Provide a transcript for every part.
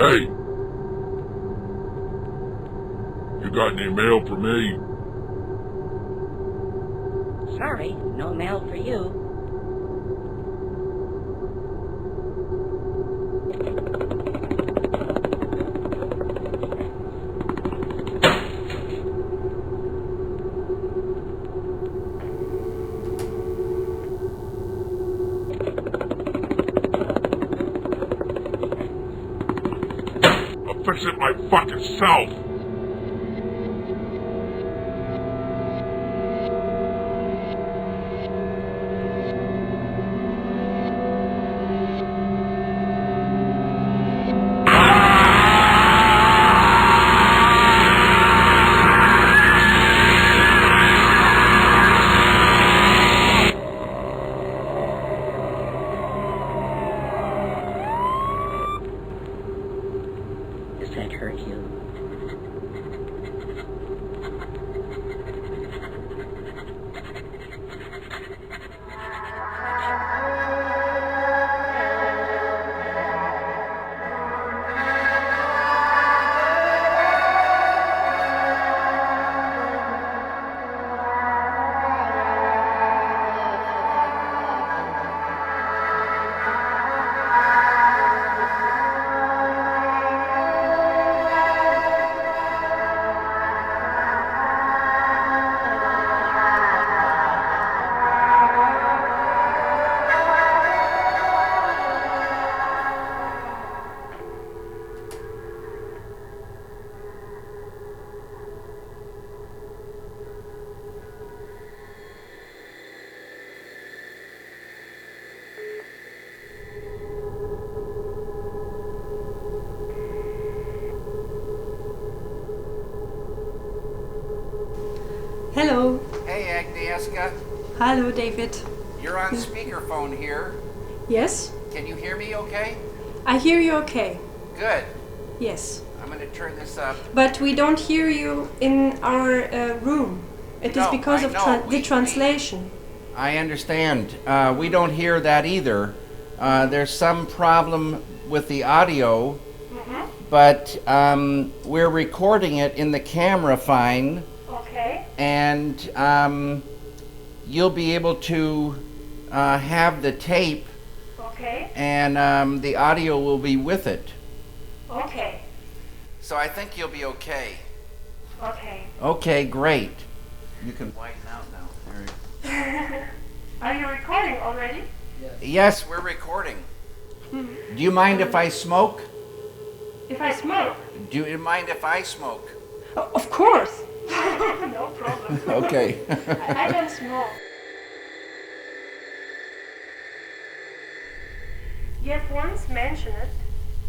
Hey! You got any mail for me? Sorry, no mail for you. I'll fix it my fucking self! Does that hurt you? Hello. Hey, Agnieszka. Hello, David. You're on speakerphone here. Yes? Can you hear me okay? I hear you okay. Good. Yes. I'm going to turn this up. But we don't hear you in our room. It is No, because I of know. the translation. I understand. We don't hear that either. There's some problem with the audio, but we're recording it in the camera fine. Okay. And you'll be able to have the tape, Okay. and the audio will be with it. Okay. So I think you'll be okay. Okay. Okay, great. You can widen out now. There Are you recording already? Yes, we're recording. Do you mind if I smoke? If I smoke? Do you mind if I smoke? Of course. No problem. Okay. I don't smoke. You have once mentioned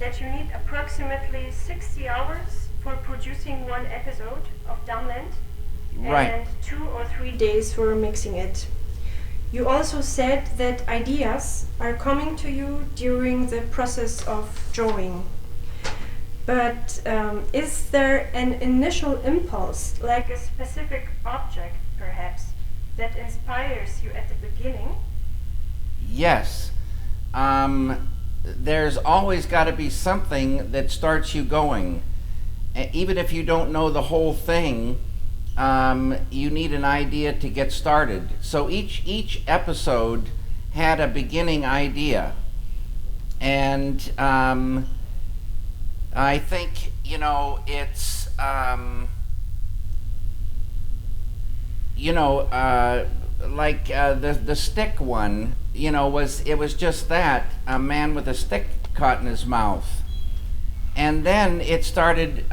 that you need approximately 60 hours for producing one episode of Dumbland, Right. and 2 or 3 days for mixing it. You also said that ideas are coming to you during the process of drawing. But is there an initial impulse, like a specific object perhaps, that inspires you at the beginning? Yes. There's always got to be something that starts you going. Even if you don't know the whole thing, you need an idea to get started. So each episode had a beginning idea. And I think, it's, like the stick one, it was just that, a man with a stick caught in his mouth. And then it started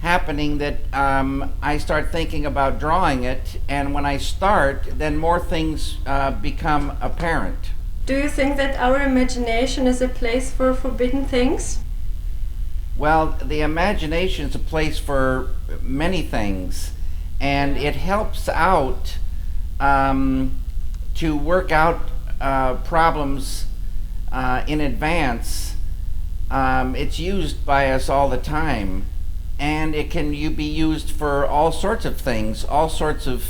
happening that I start thinking about drawing it, and when I start, then more things become apparent. Do you think that our imagination is a place for forbidden things? Well, the imagination is a place for many things, and it helps out to work out problems in advance. It's used by us all the time, and it can be used for all sorts of things, all sorts of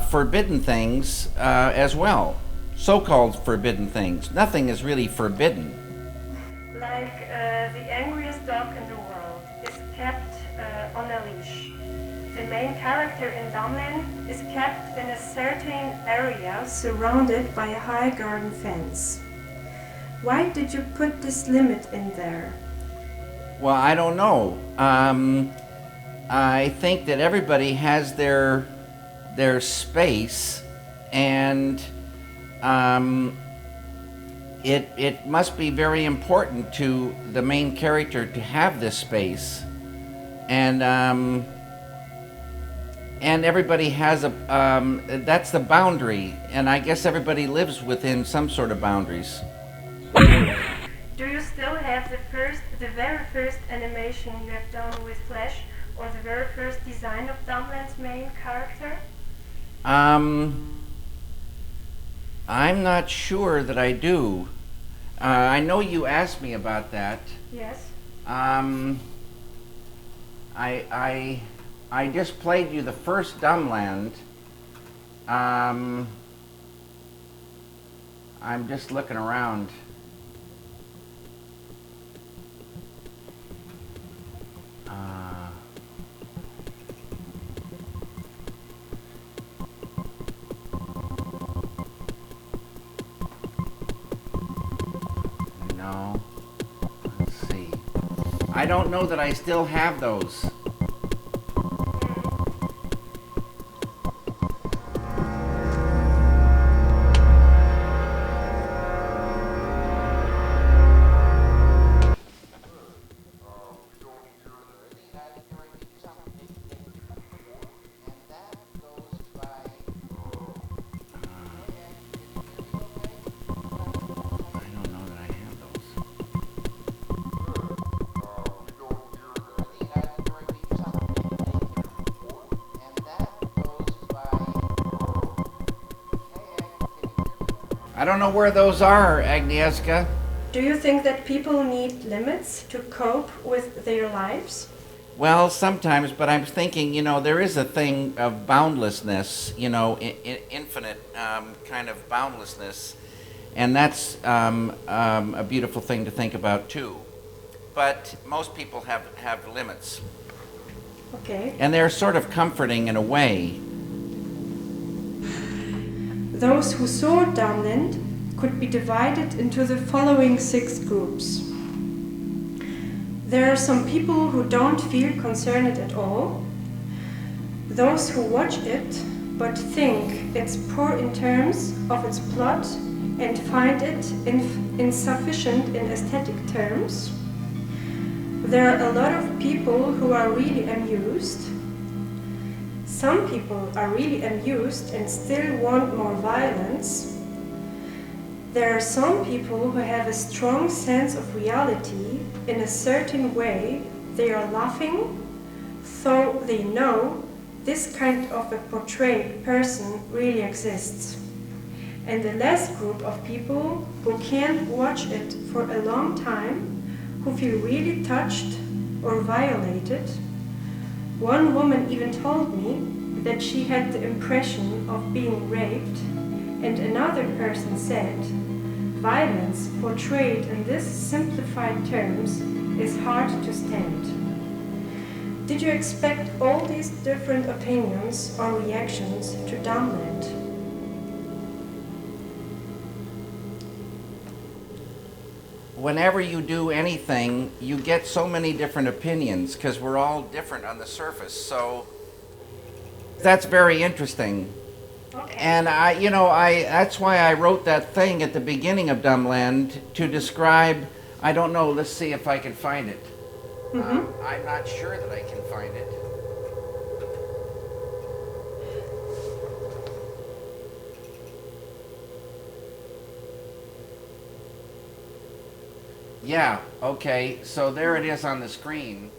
forbidden things as well. So-called forbidden things. Nothing is really forbidden. Like like the angriest dog in the world, is kept on a leash. The main character in Dumbland is kept in a certain area surrounded by a high garden fence. Why did you put this limit in there? Well, I don't know. I think that everybody has their space, and it must be very important to the main character to have this space, and everybody has a that's the boundary, and I guess everybody lives within some sort of boundaries. Do you still have the very first animation you have done with Flash, or the very first design of Dumbland's main character? I'm not sure that I do. I know you asked me about that. Yes. I just played you the first Dumbland. I'm just looking around. No. Let's see. I don't know that I still have those. I don't know where those are, Agnieszka. Do you think that people need limits to cope with their lives? Well, sometimes, but I'm thinking, there is a thing of boundlessness, infinite kind of boundlessness, and that's a beautiful thing to think about too. But most people have limits. Okay. And they're sort of comforting in a way. Those who saw Dumbland could be divided into the following 6 groups. There are some people who don't feel concerned at all, those who watch it but think it's poor in terms of its plot and find it insufficient in aesthetic terms. There are a lot of people who are really amused. Some people are really amused and still want more violence. There are some people who have a strong sense of reality in a certain way. They are laughing, though they know this kind of a portrayed person really exists. And the last group of people who can't watch it for a long time, who feel really touched or violated. One woman even told me that she had the impression of being raped, and another person said, violence portrayed in this simplified terms is hard to stand. Did you expect all these different opinions or reactions to Dumbland? Whenever you do anything, you get so many different opinions because we're all different on the surface. So that's very interesting. Okay. And that's why I wrote that thing at the beginning of Dumbland to describe, I don't know, let's see if I can find it. Mm-hmm. I'm not sure that I can find it. Yeah, okay, so there it is on the screen.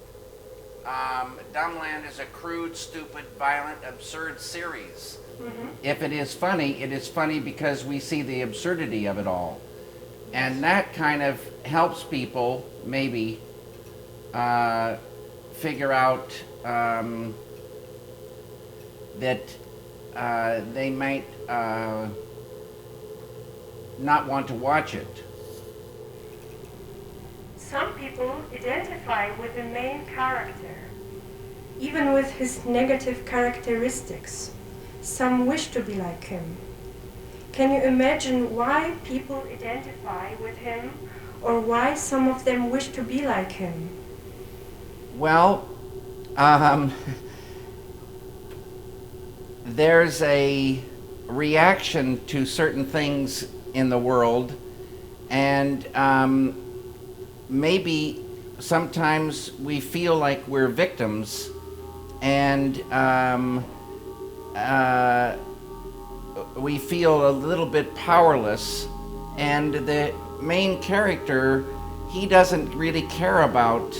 Dumbland is a crude, stupid, violent, absurd series. Mm-hmm. If it is funny because we see the absurdity of it all. And that kind of helps people, maybe, figure out that they might not want to watch it. people identify with the main character, even with his negative characteristics. Some wish to be like him. Can you imagine why people identify with him, or why some of them wish to be like him? Well, there's a reaction to certain things in the world, and maybe sometimes we feel like we're victims, and we feel a little bit powerless, and the main character, he doesn't really care about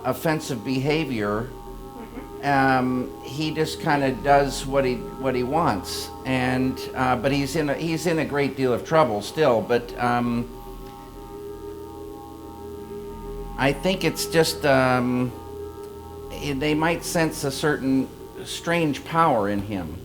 offensive behavior. He just kind of does what he wants, and but he's in a great deal of trouble still. But I think it's just they might sense a certain strange power in him.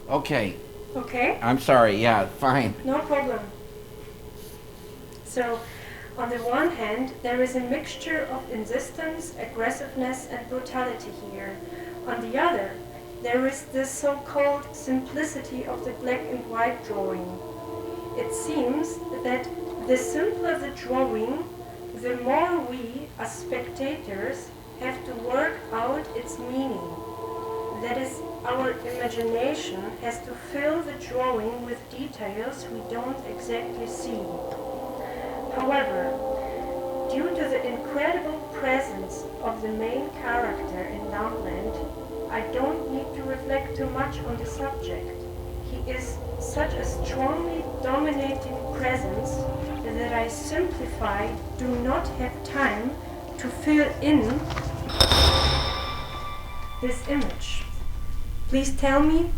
Okay. Okay? I'm sorry. Yeah, fine. No problem. So, on the one hand, there is a mixture of insistence, aggressiveness, and brutality here. On the other, there is the so-called simplicity of the black and white drawing. It seems that the simpler the drawing, the more we, as spectators, have to work out its meaning. That is, our imagination has to fill the drawing with details we don't exactly see. However, due to the incredible presence of the main character in Dumbland, I don't need to reflect too much on the subject. He is such a strongly dominating presence that I simplified, do not have time to fill in this image. Please tell me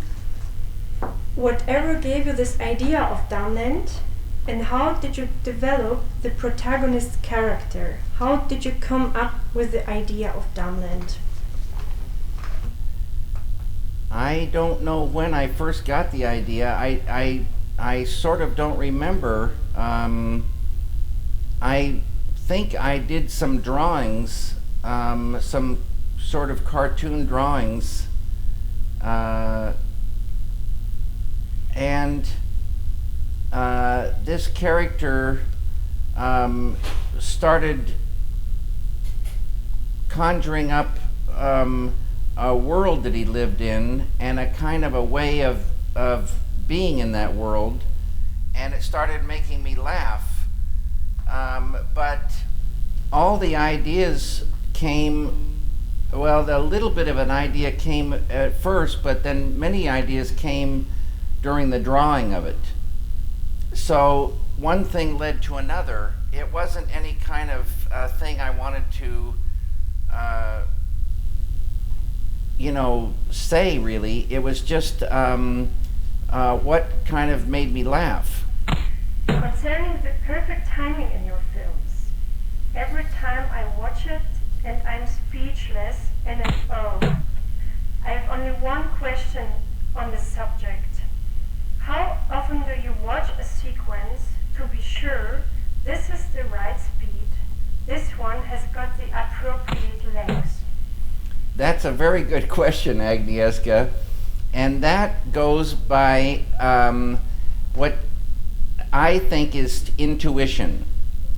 whatever gave you this idea of Dumbland, and how did you develop the protagonist's character? How did you come up with the idea of Dumbland? I don't know when I first got the idea. I sort of don't remember. I think I did some drawings, some sort of cartoon drawings, and this character started conjuring up a world that he lived in, and a kind of a way of being in that world, and it started making me laugh. But all the ideas came, well, a little bit of an idea came at first, but then many ideas came during the drawing of it. So one thing led to another. It wasn't any kind of thing I wanted to say, really. It was just what kind of made me laugh. Concerning the perfect timing in your films, every time I watch it and I'm speechless and in awe. I have only one question on the subject. How often do you watch a sequence to be sure this is the right speed, this one has got the appropriate length? That's a very good question, Agnieszka, and that goes by what I think is intuition.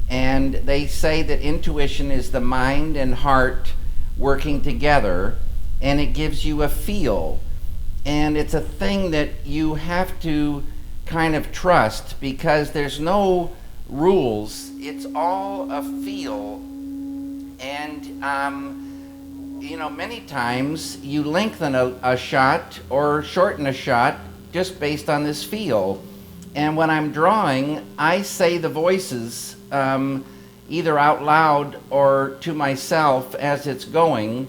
And they say that intuition is the mind and heart working together, and it gives you a feel. And it's a thing that you have to kind of trust, because there's no rules. It's all a feel. And many times you lengthen a shot or shorten a shot just based on this feel. And when I'm drawing, I say the voices either out loud or to myself as it's going,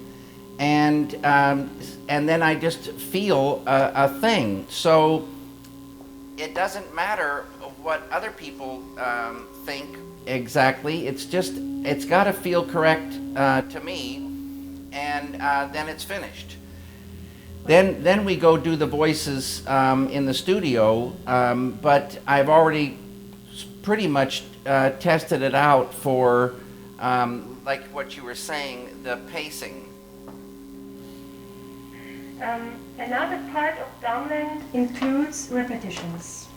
and then I just feel a thing. So it doesn't matter what other people think exactly. It's got to feel correct to me, and then it's finished. Then we go do the voices in the studio, but I've already pretty much tested it out for, like what you were saying, the pacing. Another part of Dumbland includes repetitions.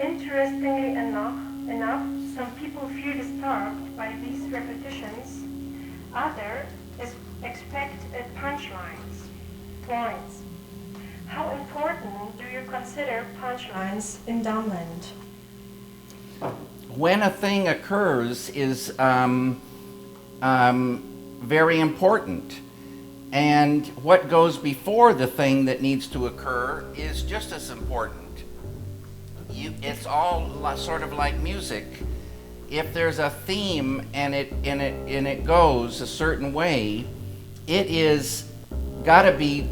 Interestingly enough, some people feel disturbed by these repetitions. Others expect punchlines, points. How important do you consider punchlines in Dumbland? When a thing occurs is very important. And what goes before the thing that needs to occur is just as important. It's all sort of like music. If there's a theme and it goes a certain way, it is got to be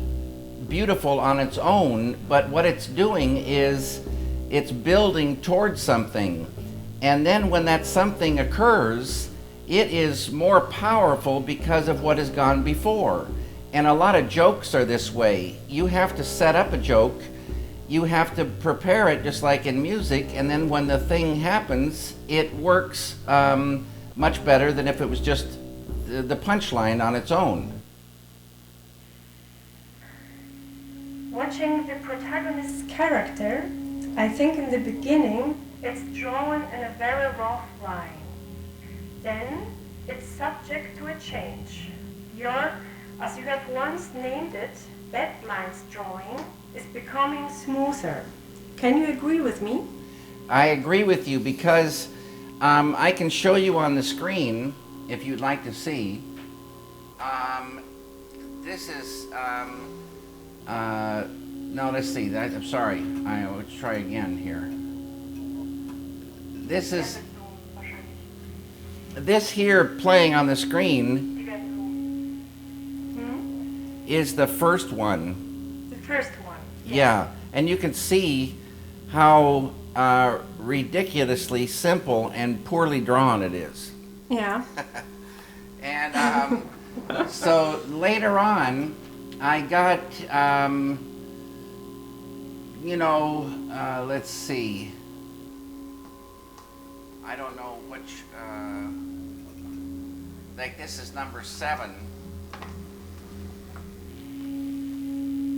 beautiful on its own. But what it's doing is it's building towards something, and then when that something occurs, it is more powerful because of what has gone before. And a lot of jokes are this way. You have to set up a joke, you have to prepare it just like in music, and then when the thing happens, it works much better than if it was just the punchline on its own. Watching the protagonist's character, I think in the beginning it's drawn in a very rough line. Then it's subject to a change. As you have once named it, bedlines drawing is becoming smoother. Can you agree with me? I agree with you because I can show you on the screen if you'd like to see. This is, no, let's see, I'm sorry, let's try again here. This here playing on the screen is the first one. The first one. Yes. Yeah, and you can see how ridiculously simple and poorly drawn it is. Yeah. And so later on, I got, let's see. I don't know which, like this is number 7.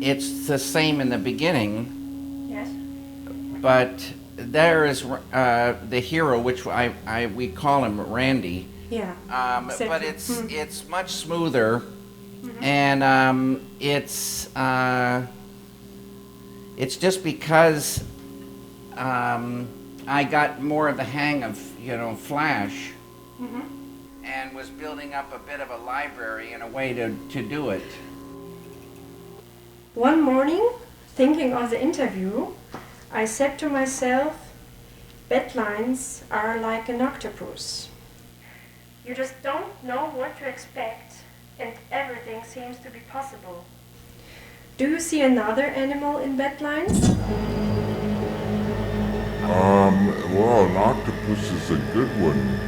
It's the same in the beginning. Yes. But there is the hero, which we call him Randy. Yeah. But it's much smoother, Mm-hmm. and it's just because I got more of the hang of Flash, Mm-hmm. and was building up a bit of a library and a way to do it. One morning, thinking of the interview, I said to myself, bedlines are like an octopus. You just don't know what to expect, and everything seems to be possible. Do you see another animal in bedlines? Well, an octopus is a good one.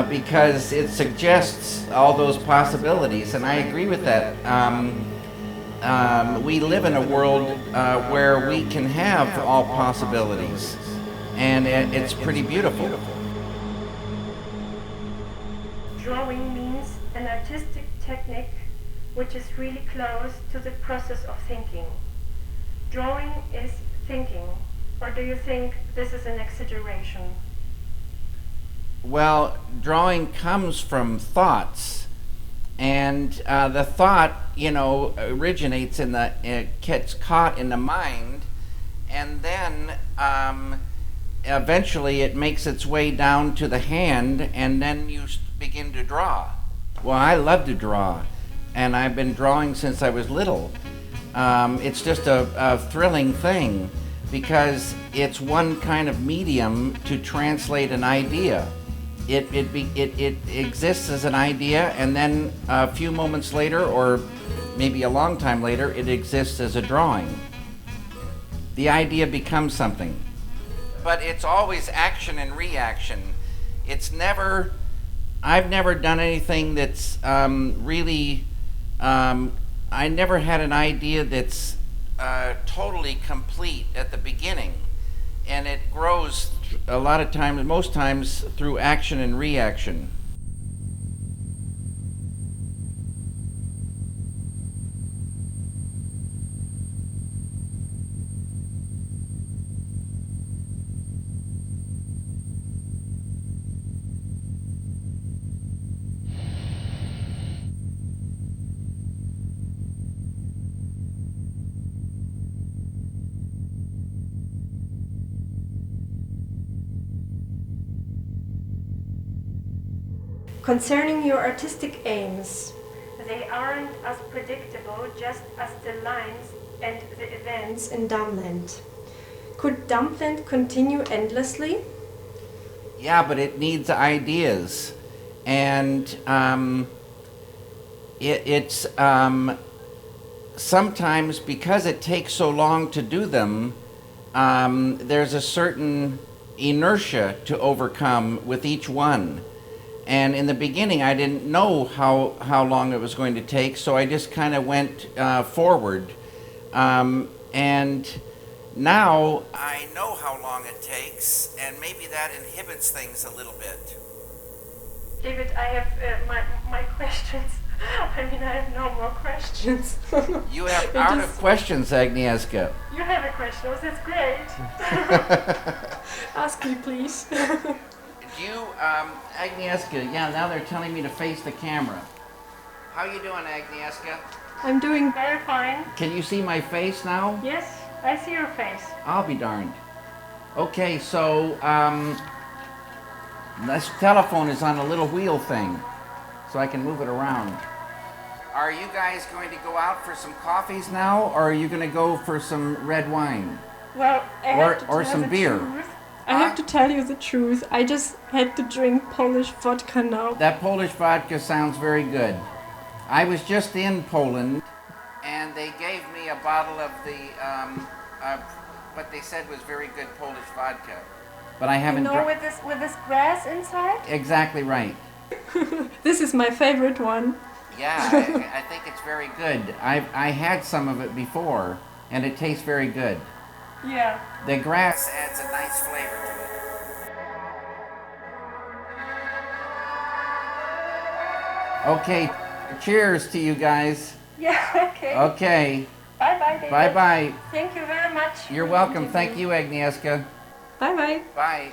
Because it suggests all those possibilities, and I agree with that. We live in a world where we can have all possibilities, and it's pretty beautiful. Drawing means an artistic technique which is really close to the process of thinking. Drawing is thinking, or do you think this is an exaggeration? Well, drawing comes from thoughts, and the thought, originates it gets caught in the mind, and then eventually it makes its way down to the hand, and then you begin to draw. Well, I love to draw, and I've been drawing since I was little. It's just a thrilling thing because it's one kind of medium to translate an idea. It exists as an idea, and then a few moments later, or maybe a long time later, it exists as a drawing. The idea becomes something. But it's always action and reaction. I've never done anything that's really, I never had an idea that's totally complete at the beginning. And it grows a lot of times, most times, through action and reaction. Concerning your artistic aims, they aren't as predictable just as the lines and the events in Dumbland. Could Dumbland continue endlessly? Yeah, but it needs ideas. And it's sometimes, because it takes so long to do them, there's a certain inertia to overcome with each one. And in the beginning, I didn't know how long it was going to take, so I just kind of went forward. And now I know how long it takes, and maybe that inhibits things a little bit. David, I have my questions. I mean, I have no more questions. You have out of questions, Agnieszka. You have a question. Oh, that's great. Ask me, please. Agnieszka, yeah, now they're telling me to face the camera. How you doing, Agnieszka? I'm doing very fine. Can you see my face now? Yes, I see your face. I'll be darned. Okay, so this telephone is on a little wheel thing, so I can move it around. Are you guys going to go out for some coffees now, or are you going to go for some red wine? Well, or some beer? I have to tell you the truth. I just had to drink Polish vodka now. That Polish vodka sounds very good. I was just in Poland, and they gave me a bottle of what they said was very good Polish vodka. But I haven't with this grass inside? Exactly right. This is my favorite one. Yeah, I think it's very good. I had some of it before, and it tastes very good. Yeah. The grass adds a nice flavor to it. Okay, cheers to you guys. Yeah, okay. Okay. Bye-bye, David. Bye-bye. Thank you very much. You're welcome. Thank you, Agnieszka. Bye-bye. Bye.